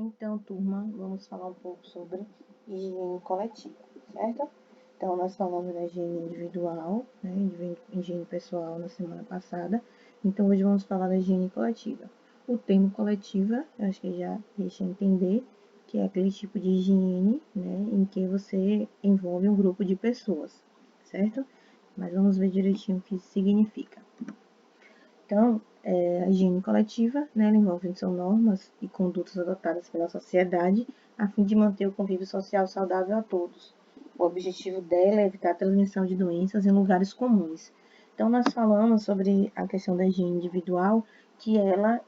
Então, turma, vamos falar um pouco sobre higiene coletiva, certo? Então, nós falamos da higiene individual, né, higiene pessoal na semana passada. Então, hoje vamos falar da higiene coletiva. O termo coletiva, eu acho que já deixa entender que é aquele tipo de higiene, né, em que você envolve um grupo de pessoas, certo? Mas vamos ver direitinho o que isso significa. Então, a higiene coletiva, né, ela envolve são normas e condutas adotadas pela sociedade a fim de manter o convívio social saudável a todos. O objetivo dela é evitar a transmissão de doenças em lugares comuns. Então, nós falamos sobre a questão da higiene individual, que ela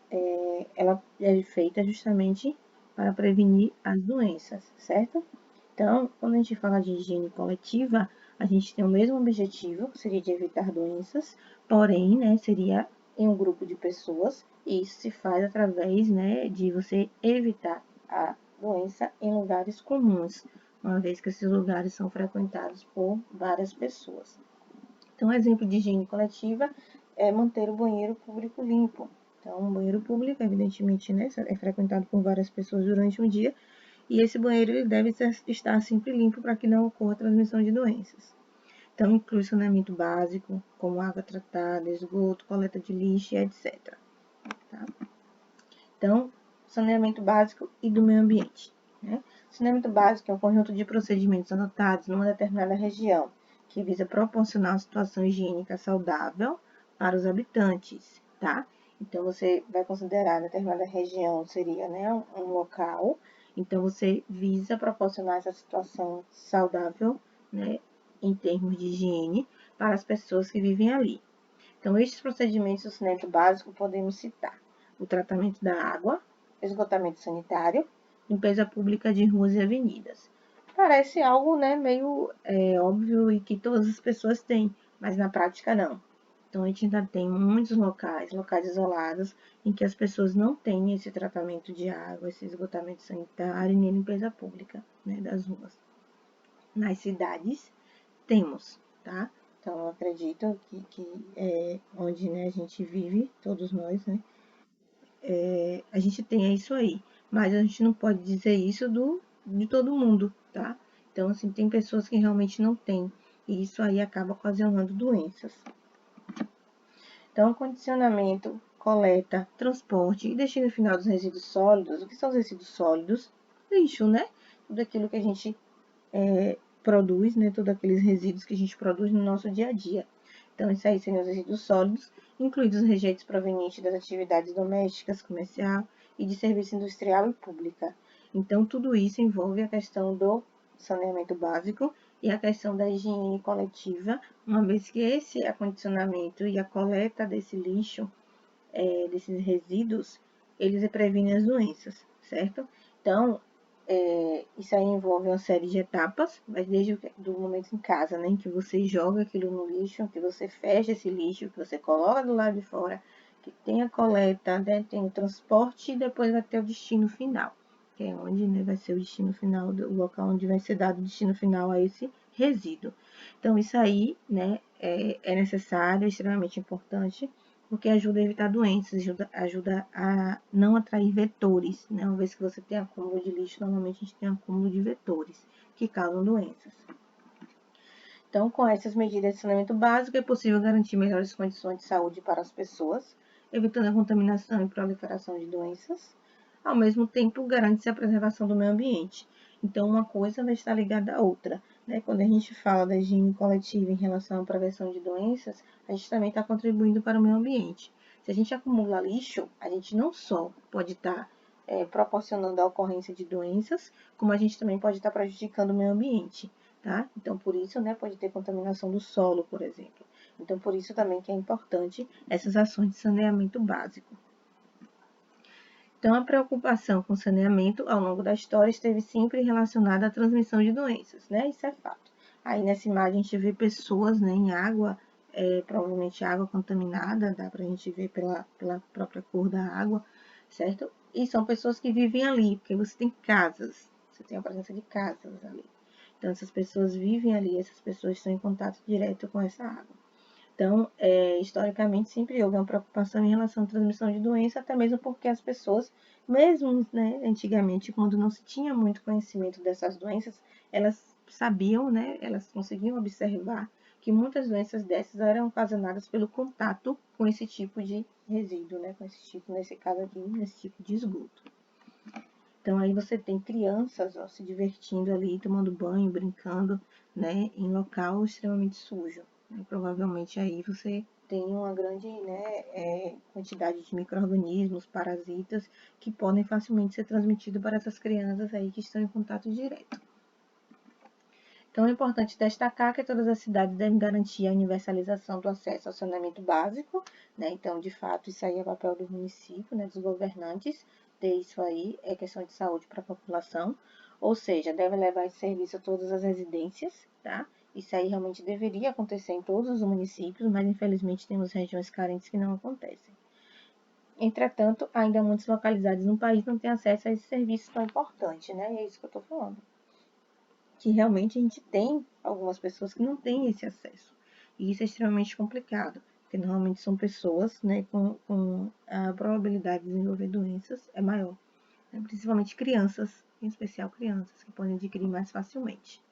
é feita justamente para prevenir as doenças, certo? Então, quando a gente fala de higiene coletiva, a gente tem o mesmo objetivo, que seria de evitar doenças, porém, né, seria em um grupo de pessoas, e isso se faz através, né, de você evitar a doença em lugares comuns, uma vez que esses lugares são frequentados por várias pessoas. Então, um exemplo de higiene coletiva é manter o banheiro público limpo. Então, um banheiro público, evidentemente, né, é frequentado por várias pessoas durante um dia, e esse banheiro ele deve estar sempre limpo para que não ocorra transmissão de doenças. Então, inclui saneamento básico, como água tratada, esgoto, coleta de lixo, etc. Tá? Então, saneamento básico e do meio ambiente. Né? Saneamento básico é um conjunto de procedimentos adotados numa determinada região, que visa proporcionar uma situação higiênica saudável para os habitantes. Tá? Então, você vai considerar determinada região seria, né, um local. Então, você visa proporcionar essa situação saudável, né, em termos de higiene, para as pessoas que vivem ali. Então, estes procedimentos do saneamento básico podemos citar o tratamento da água, esgotamento sanitário, limpeza pública de ruas e avenidas. Parece algo, né, meio óbvio e que todas as pessoas têm, mas na prática não. Então, a gente ainda tem muitos locais isolados, em que as pessoas não têm esse tratamento de água, esse esgotamento sanitário, nem limpeza pública, né, das ruas. Nas cidades, temos, tá? Então, eu acredito que onde, né, a gente vive, todos nós, né, a gente tem isso aí. Mas a gente não pode dizer isso de todo mundo, tá? Então, assim, tem pessoas que realmente não têm. E isso aí acaba ocasionando doenças. Então, condicionamento, coleta, transporte e destino final dos resíduos sólidos. O que são os resíduos sólidos? Lixo, né? Tudo aquilo que a gente produz, né? Todos aqueles resíduos que a gente produz no nosso dia a dia. Então, isso aí seriam os resíduos sólidos, incluídos os rejeitos provenientes das atividades domésticas, comercial e de serviço industrial e pública. Então, tudo isso envolve a questão do saneamento básico e a questão da higiene coletiva, uma vez que esse acondicionamento e a coleta desse lixo, desses resíduos, eles previnem as doenças, certo? Então, isso aí envolve uma série de etapas, mas desde o momento em casa, né, em que você joga aquilo no lixo, que você fecha esse lixo, que você coloca do lado de fora, que tem a coleta, né, tem o transporte e depois vai ter o destino final, que é onde, né, vai ser o destino final, o local onde vai ser dado o destino final a esse resíduo. Então, isso aí, né, é necessário, é extremamente importante, porque ajuda a evitar doenças, ajuda a não atrair vetores, né? Uma vez que você tem acúmulo de lixo, normalmente a gente tem acúmulo de vetores que causam doenças. Então, com essas medidas de saneamento básico, é possível garantir melhores condições de saúde para as pessoas, evitando a contaminação e proliferação de doenças. Ao mesmo tempo, garante-se a preservação do meio ambiente. Então, uma coisa vai estar ligada à outra. Né? Quando a gente fala da higiene coletiva em relação à prevenção de doenças, a gente também está contribuindo para o meio ambiente. Se a gente acumula lixo, a gente não só pode estar proporcionando a ocorrência de doenças, como a gente também pode estar prejudicando o meio ambiente. Tá? Então, por isso, né, pode ter contaminação do solo, por exemplo. Então, por isso também que é importante essas ações de saneamento básico. Então, a preocupação com saneamento ao longo da história esteve sempre relacionada à transmissão de doenças, né? Isso é fato. Aí, nessa imagem, a gente vê pessoas, né, em água, provavelmente água contaminada, dá pra gente ver pela própria cor da água, certo? E são pessoas que vivem ali, porque você tem casas, você tem a presença de casas ali. Então, essas pessoas vivem ali, essas pessoas estão em contato direto com essa água. Então, historicamente, sempre houve uma preocupação em relação à transmissão de doença, até mesmo porque as pessoas, mesmo, né, antigamente, quando não se tinha muito conhecimento dessas doenças, elas sabiam, né, elas conseguiam observar que muitas doenças dessas eram ocasionadas pelo contato com esse tipo de resíduo, né, com esse tipo, nesse caso aqui, nesse tipo de esgoto. Então aí você tem crianças, ó, se divertindo ali, tomando banho, brincando, né, em local extremamente sujo. Né? Provavelmente aí você tem uma grande, né, quantidade de micro-organismos, parasitas, que podem facilmente ser transmitidos para essas crianças aí que estão em contato direto. Então é importante destacar que todas as cidades devem garantir a universalização do acesso ao saneamento básico, né? Então, de fato, isso aí é papel do município, né, dos governantes, ter isso aí é questão de saúde para a população, ou seja, deve levar esse serviço a todas as residências, tá? Isso aí realmente deveria acontecer em todos os municípios, mas infelizmente temos regiões carentes que não acontecem. Entretanto, ainda muitas localidades no país não têm acesso a esse serviço tão importante, né? E é isso que eu estou falando, que realmente a gente tem algumas pessoas que não têm esse acesso. E isso é extremamente complicado, porque normalmente são pessoas, né, com a probabilidade de desenvolver doenças é maior, né, principalmente crianças, em especial crianças, que podem adquirir mais facilmente.